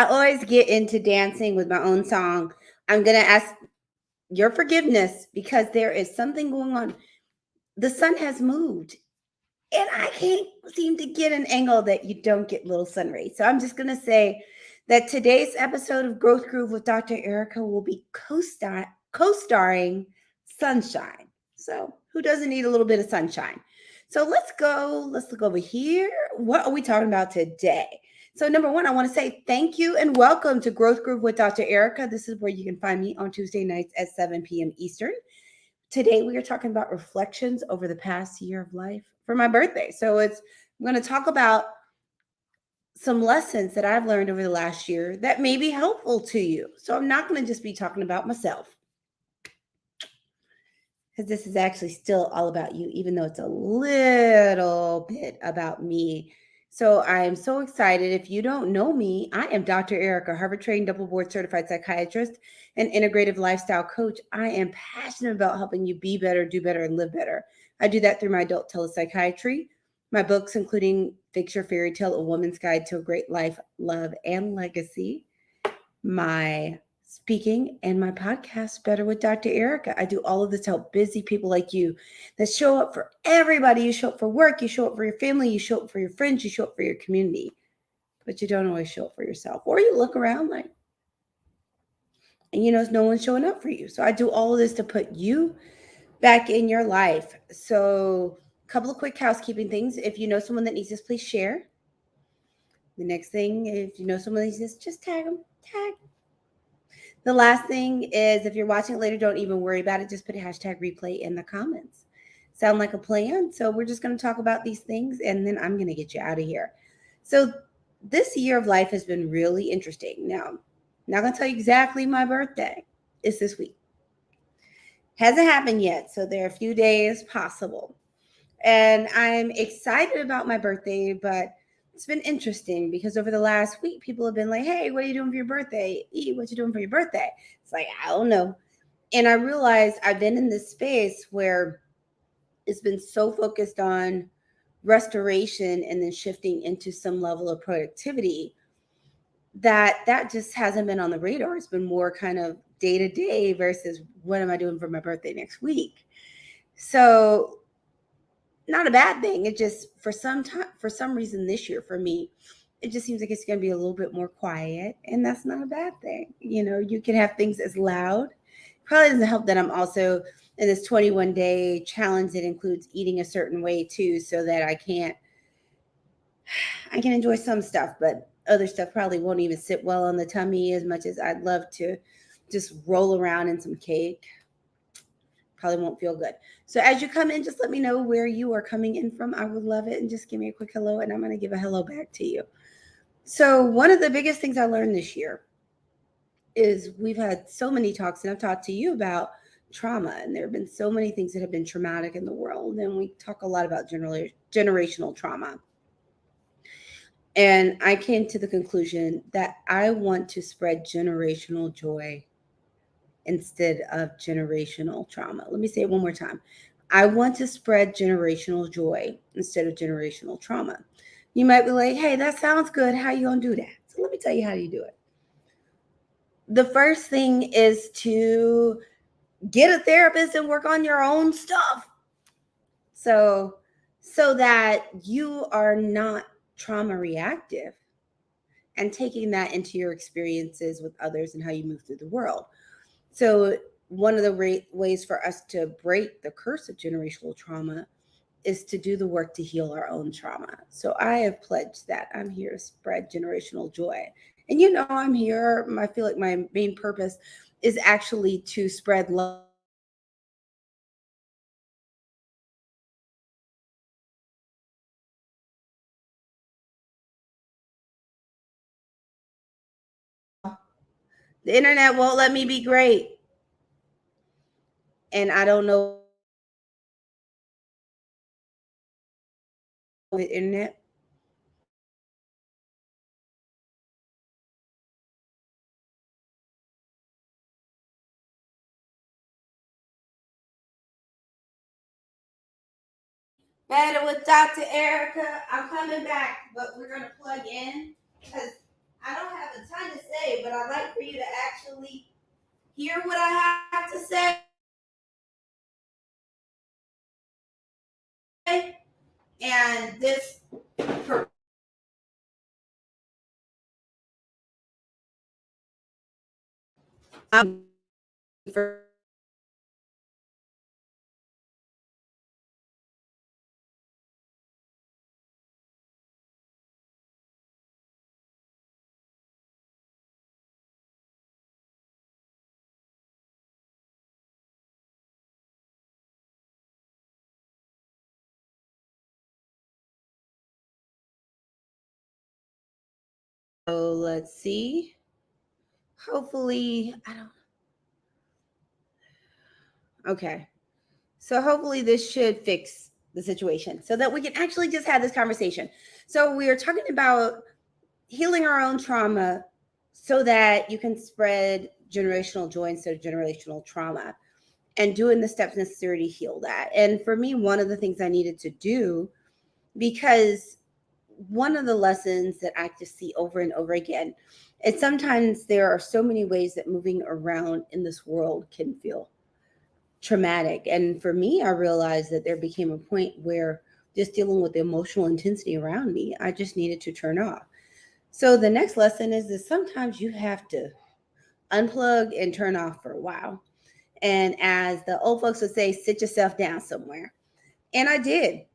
I always get into dancing with my own song. I'm going to ask your forgiveness because there is something going on. The sun has moved, and I can't seem to get an angle that you don't get little sun rays. So I'm just going to say that today's episode of Growth Groove with Dr. Ericka will be co-starring Sunshine. So who doesn't need a little bit of sunshine? So let's go. Let's look over here. What are we talking about today? So number one, I want to say thank you and welcome to Growth Groove with Dr. Ericka. This is where you can find me on Tuesday nights at 7 p.m. Eastern. Today we are talking about reflections over the past year of life for my birthday. I'm going to talk about some lessons that I've learned over the last year that may be helpful to you. So I'm not going to just be talking about myself because this is actually still all about you, even though it's a little bit about me. So I am so excited. If you don't know me, I am Dr. Ericka, Harvard trained, double board certified psychiatrist and integrative lifestyle coach. I am passionate about helping you be better, do better, and live better. I do that through my adult telepsychiatry, my books, including Fix Your Fairy Tale, A Woman's Guide to a Great Life, Love, and Legacy, my speaking, and my podcast, Better with Dr. Ericka. I do all of this to help busy people like you that show up for everybody. You show up for work, you show up for your family, you show up for your friends, you show up for your community, but you don't always show up for yourself. Or you look around like, and no one's showing up for you. So I do all of this to put you back in your life. So a couple of quick housekeeping things. If you know someone that needs this, please share. The next thing, if you know someone that needs this, just tag them. Tag. The last thing is if you're watching it later, don't even worry about it. Just put a hashtag replay in the comments. Sound like a plan? So we're just going to talk about these things and then I'm going to get you out of here. So this year of life has been really interesting. Now, I'm not going to tell you exactly my birthday. It's this week. Hasn't happened yet. So there are a few days possible. And I'm excited about my birthday, but it's been interesting because over the last week, people have been like, hey, what are you doing for your birthday? E, what you doing for your birthday? It's like, I don't know. And I realized I've been in this space where it's been so focused on restoration and then shifting into some level of productivity that just hasn't been on the radar. It's been more kind of day to day versus what am I doing for my birthday next week? So not a bad thing. It just for some reason this year for me, it just seems like it's going to be a little bit more quiet, and that's not a bad thing. You can have things as loud. Probably doesn't help that I'm also in this 21-day challenge that includes eating a certain way too, so that I can enjoy some stuff, but other stuff probably won't even sit well on the tummy as much as I'd love to just roll around in some cake. Probably won't feel good. So as you come in, just let me know where you are coming in from. I would love it. And just give me a quick hello, and I'm going to give a hello back to you. So one of the biggest things I learned this year is we've had so many talks, and I've talked to you about trauma, and there have been so many things that have been traumatic in the world. And we talk a lot about generational trauma. And I came to the conclusion that I want to spread generational joy instead of generational trauma. Let me say it one more time. I want to spread generational joy instead of generational trauma. You might be like, hey, that sounds good. How you going to do that? So let me tell you how you do it. The first thing is to get a therapist and work on your own stuff. So that you are not trauma reactive and taking that into your experiences with others and how you move through the world. So one of the ways for us to break the curse of generational trauma is to do the work to heal our own trauma. So I have pledged that I'm here to spread generational joy. And I'm here, I feel like my main purpose is actually to spread love. The internet won't let me be great. And I don't know the internet. Better with Dr. Ericka. I'm coming back, but we're going to plug in because I don't have a ton to say, but I'd like for you to actually hear what I have to say. And this for so let's see. Hopefully, I don't. Okay. So hopefully this should fix the situation so that we can actually just have this conversation. So we are talking about healing our own trauma so that you can spread generational joy instead of generational trauma and doing the steps necessary to heal that. And for me, one of the things I needed to do, because one of the lessons that I just see over and over again is sometimes there are so many ways that moving around in this world can feel traumatic. And for me, I realized that there became a point where just dealing with the emotional intensity around me, I just needed to turn off. So the next lesson is that sometimes you have to unplug and turn off for a while. And as the old folks would say, sit yourself down somewhere. And I did.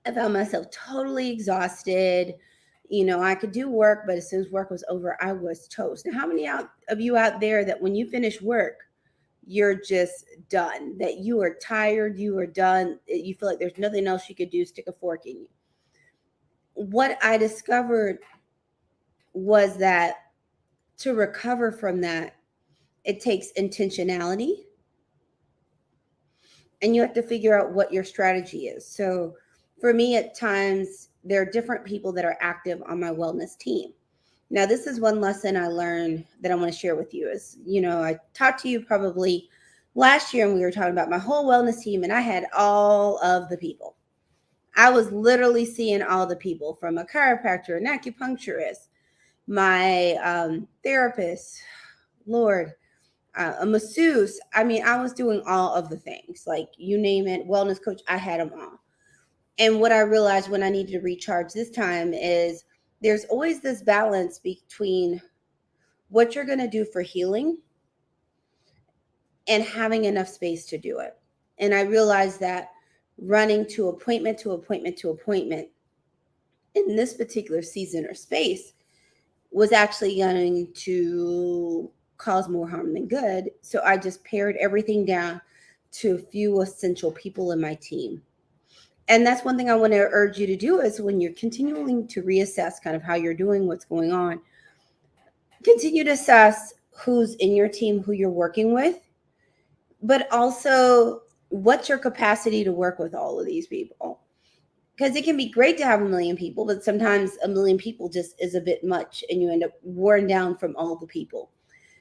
I found myself totally exhausted. You know, I could do work, but as soon as work was over, I was toast. Now, how many of you out there that when you finish work, you're just done, that you are tired, you are done, you feel like there's nothing else you could do, stick a fork in you? What I discovered was that to recover from that, it takes intentionality and you have to figure out what your strategy is. So for me, at times, there are different people that are active on my wellness team. Now, this is one lesson I learned that I want to share with you is, I talked to you probably last year and we were talking about my whole wellness team and I had all of the people. I was literally seeing all the people from a chiropractor, an acupuncturist, my therapist, Lord, a masseuse. I mean, I was doing all of the things, like you name it, wellness coach, I had them all. And what I realized when I needed to recharge this time is there's always this balance between what you're going to do for healing and having enough space to do it. And I realized that running to appointment to appointment to appointment in this particular season or space was actually going to cause more harm than good. So I just pared everything down to a few essential people in my team. And that's one thing I want to urge you to do is when you're continuing to reassess kind of how you're doing, what's going on, continue to assess who's in your team, who you're working with, but also what's your capacity to work with all of these people. Because it can be great to have a million people, but sometimes a million people just is a bit much and you end up worn down from all the people.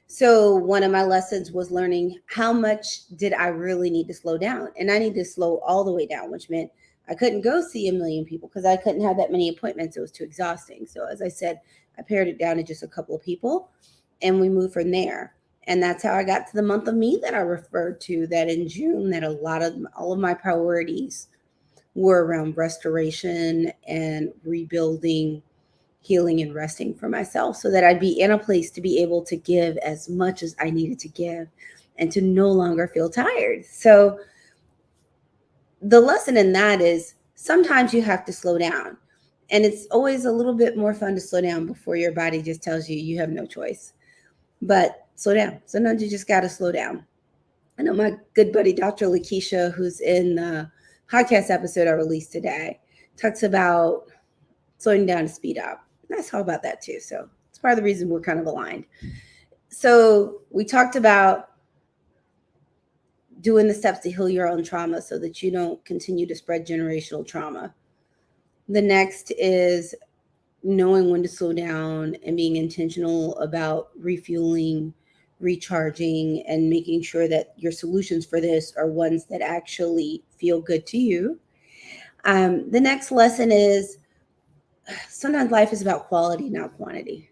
So one of my lessons was learning how much did I really need to slow down? And I need to slow all the way down, which meant I couldn't go see a million people because I couldn't have that many appointments. It was too exhausting. So as I said, I pared it down to just a couple of people and we moved from there. And that's how I got to the month of me that I referred to, that in June, that all of my priorities were around restoration and rebuilding, healing, and resting for myself so that I'd be in a place to be able to give as much as I needed to give and to no longer feel tired. So the lesson in that is sometimes you have to slow down. And it's always a little bit more fun to slow down before your body just tells you you have no choice. But slow down. Sometimes you just got to slow down. I know my good buddy, Dr. Lakeisha, who's in the podcast episode I released today, talks about slowing down to speed up. And I talk about that too. So it's part of the reason we're kind of aligned. So we talked about doing the steps to heal your own trauma so that you don't continue to spread generational trauma. The next is knowing when to slow down and being intentional about refueling, recharging, and making sure that your solutions for this are ones that actually feel good to you. The next lesson is sometimes life is about quality, not quantity.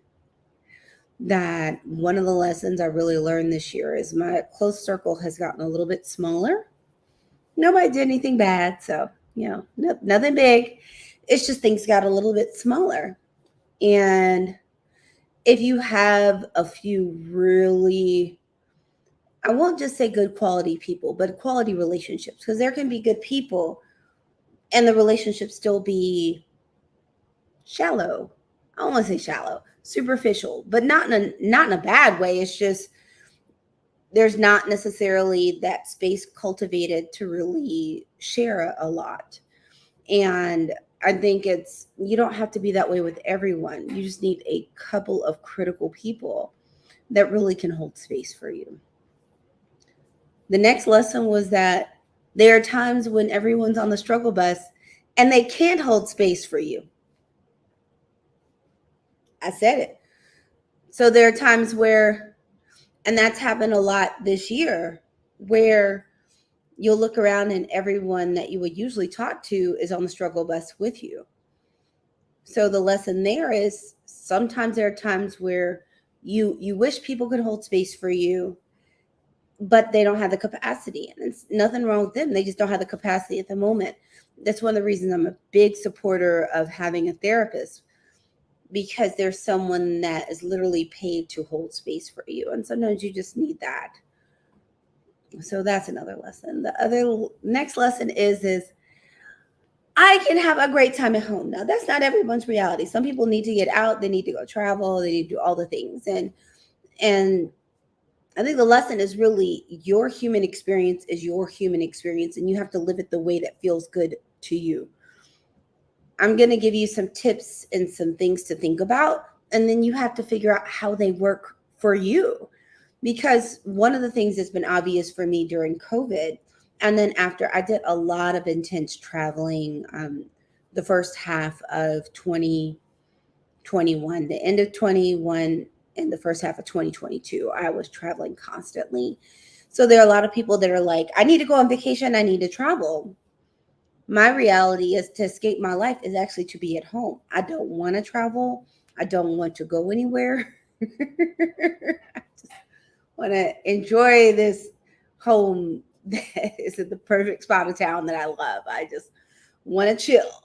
that one of the lessons I really learned this year is my close circle has gotten a little bit smaller. Nobody did anything bad, so nothing big. It's just things got a little bit smaller. And if you have a few really, I won't just say good quality people, but quality relationships, because there can be good people and the relationship still be shallow. I don't want to say shallow, superficial, but not in a bad way. It's just there's not necessarily that space cultivated to really share a lot. And I think you don't have to be that way with everyone. You just need a couple of critical people that really can hold space for you. The next lesson was that there are times when everyone's on the struggle bus and they can't hold space for you. I said it. So there are times where, and that's happened a lot this year, where you'll look around and everyone that you would usually talk to is on the struggle bus with you. So the lesson there is sometimes there are times where you wish people could hold space for you, but they don't have the capacity. And it's nothing wrong with them. They just don't have the capacity at the moment. That's one of the reasons I'm a big supporter of having a therapist, because there's someone that is literally paid to hold space for you. And sometimes you just need that. So that's another lesson. The other next lesson is I can have a great time at home. Now, that's not everyone's reality. Some people need to get out, they need to go travel, they need to do all the things. And I think the lesson is really your human experience is your human experience, and you have to live it the way that feels good to you. I'm going to give you some tips and some things to think about, and then you have to figure out how they work for you. Because one of the things that's been obvious for me during COVID, and then after, I did a lot of intense traveling the first half of 2021, the end of 21 and the first half of 2022, I was traveling constantly. So there are a lot of people that are like, I need to go on vacation, I need to travel. My reality is to escape my life is actually to be at home. I don't want to travel. I don't want to go anywhere. I just want to enjoy this home that is at the perfect spot of town that I love. I just want to chill.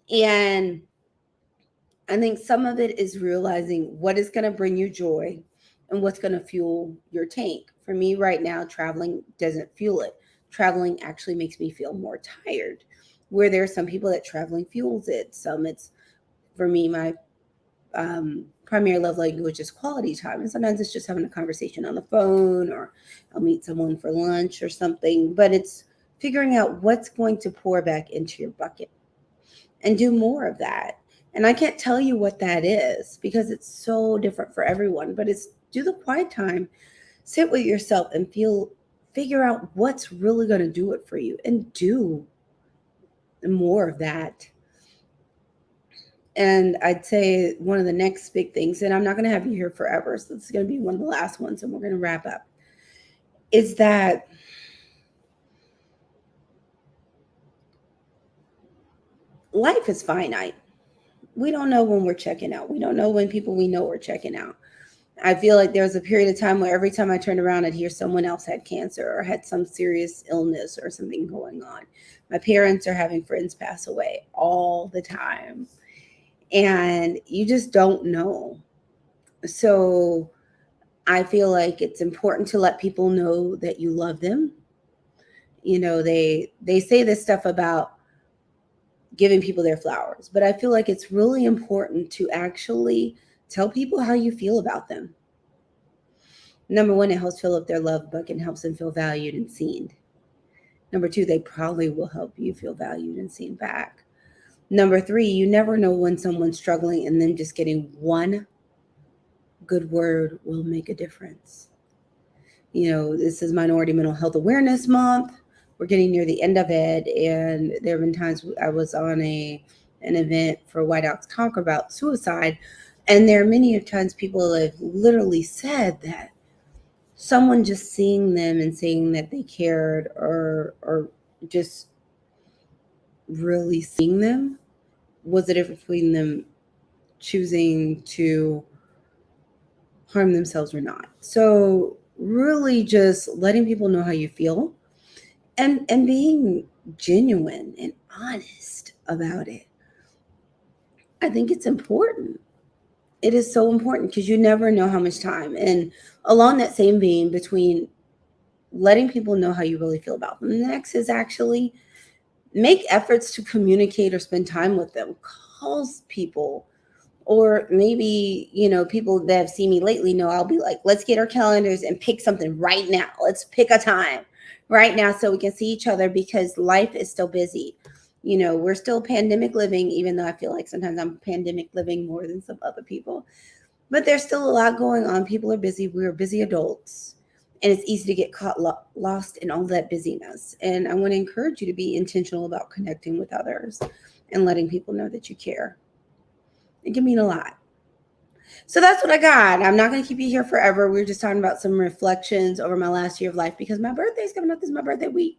And I think some of it is realizing what is going to bring you joy and what's going to fuel your tank. For me right now, traveling doesn't fuel it. Traveling actually makes me feel more tired. Where there are some people that traveling fuels it. Some it's, for me, my primary love language is quality time. And sometimes it's just having a conversation on the phone, or I'll meet someone for lunch or something. But it's figuring out what's going to pour back into your bucket and do more of that. And I can't tell you what that is because it's so different for everyone, but it's do the quiet time, sit with yourself and figure out what's really going to do it for you and do more of that. And I'd say one of the next big things, and I'm not going to have you here forever, so this is going to be one of the last ones and we're going to wrap up, is that life is finite. We don't know when we're checking out. We don't know when people we know are checking out. I feel like there was a period of time where every time I turned around, I'd hear someone else had cancer or had some serious illness or something going on. My parents are having friends pass away all the time. And you just don't know. So I feel like it's important to let people know that you love them. They say this stuff about giving people their flowers, but I feel like it's really important to actually tell people how you feel about them. Number one, it helps fill up their love book and helps them feel valued and seen. Number two, they probably will help you feel valued and seen back. Number three, you never know when someone's struggling, and then just getting one good word will make a difference. This is Minority Mental Health Awareness Month. We're getting near the end of it, and there have been times I was on an event for White Ox Talk about suicide, and there are many times people have literally said that someone just seeing them and saying that they cared, or just really seeing them, was the difference between them choosing to harm themselves or not. So really just letting people know how you feel and being genuine and honest about it. I think it's important. It is so important because you never know how much time. And along that same vein, between letting people know how you really feel about them, the next is actually make efforts to communicate or spend time with them. Calls people, or maybe, people that have seen me lately know I'll be like, let's get our calendars and pick something right now. Let's pick a time right now so we can see each other, because life is still busy. We're still pandemic living, even though I feel like sometimes I'm pandemic living more than some other people. But there's still a lot going on. People are busy. We're busy adults. And it's easy to get caught lost in all that busyness. And I want to encourage you to be intentional about connecting with others and letting people know that you care. It can mean a lot. So that's what I got. I'm not going to keep you here forever. We were just talking about some reflections over my last year of life, because my birthday's coming up. This is my birthday week.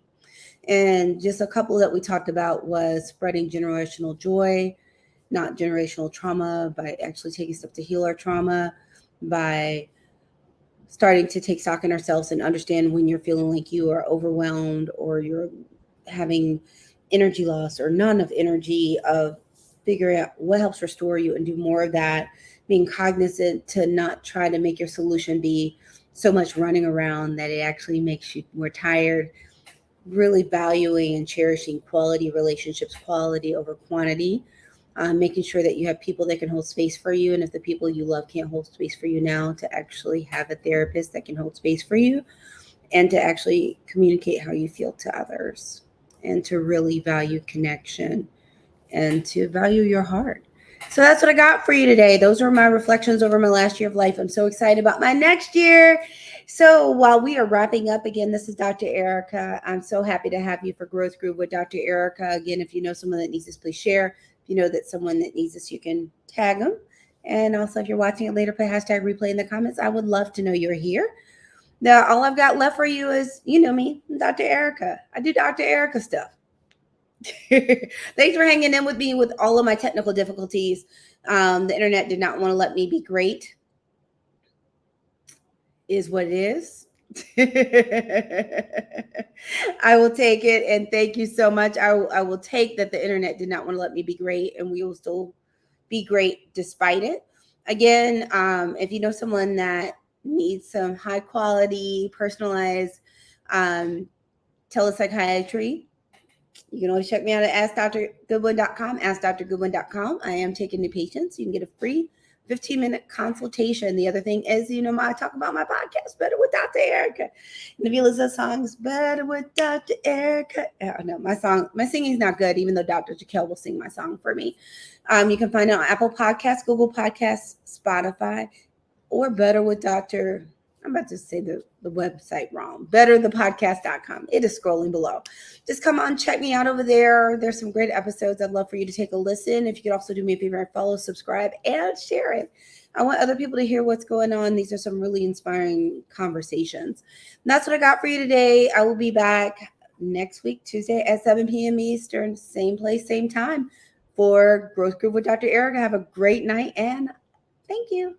And just a couple that we talked about was spreading generational joy, not generational trauma, by actually taking steps to heal our trauma, by starting to take stock in ourselves and understand when you're feeling like you are overwhelmed or you're having energy loss or not enough energy, of figuring out what helps restore you and do more of that, being cognizant to not try to make your solution be so much running around that it actually makes you more tired, really valuing and cherishing quality relationships, quality over quantity, making sure that you have people that can hold space for you. And if the people you love can't hold space for you now, to actually have a therapist that can hold space for you, and to actually communicate how you feel to others, and to really value connection and to value your heart. So that's what I got for you today. Those are my reflections over my last year of life. I'm so excited about my next year. So while we are wrapping up, again, this is Dr. Ericka. I'm so happy to have you for Growth Groove with Dr. Ericka. Again, if you know someone that needs this, please share. If you know that someone that needs this, you can tag them. And also, if you're watching it later, put hashtag replay in the comments. I would love to know you're here. Now, all I've got left for you is, me, Dr. Ericka. I do Dr. Ericka stuff. Thanks for hanging in with me with all of my technical difficulties. The internet did not want to let me be great, is what it is. I will take it, and thank you so much. I will take that the internet did not want to let me be great, and we will still be great despite it. Again, if you know someone that needs some high quality, personalized telepsychiatry, you can always check me out at AskDrGoodwin.com, AskDrGoodwin.com. I am taking new patients. You can get a free 15-minute consultation. The other thing is, I talk about my podcast, Better with Dr. Ericka. And if you listen to songs, Better with Dr. Ericka. Oh, no, my singing's not good, even though Dr. Jaquel will sing my song for me. You can find it on Apple Podcasts, Google Podcasts, Spotify, or Better with Dr. I'm about to say the website wrong. BetterThePodcast.com. It is scrolling below. Just come on, check me out over there. There's some great episodes. I'd love for you to take a listen. If you could also do me a favor and follow, subscribe, and share it. I want other people to hear what's going on. These are some really inspiring conversations. And that's what I got for you today. I will be back next week, Tuesday at 7 p.m. Eastern. Same place, same time for Growth Group with Dr. Ericka. Have a great night, and thank you.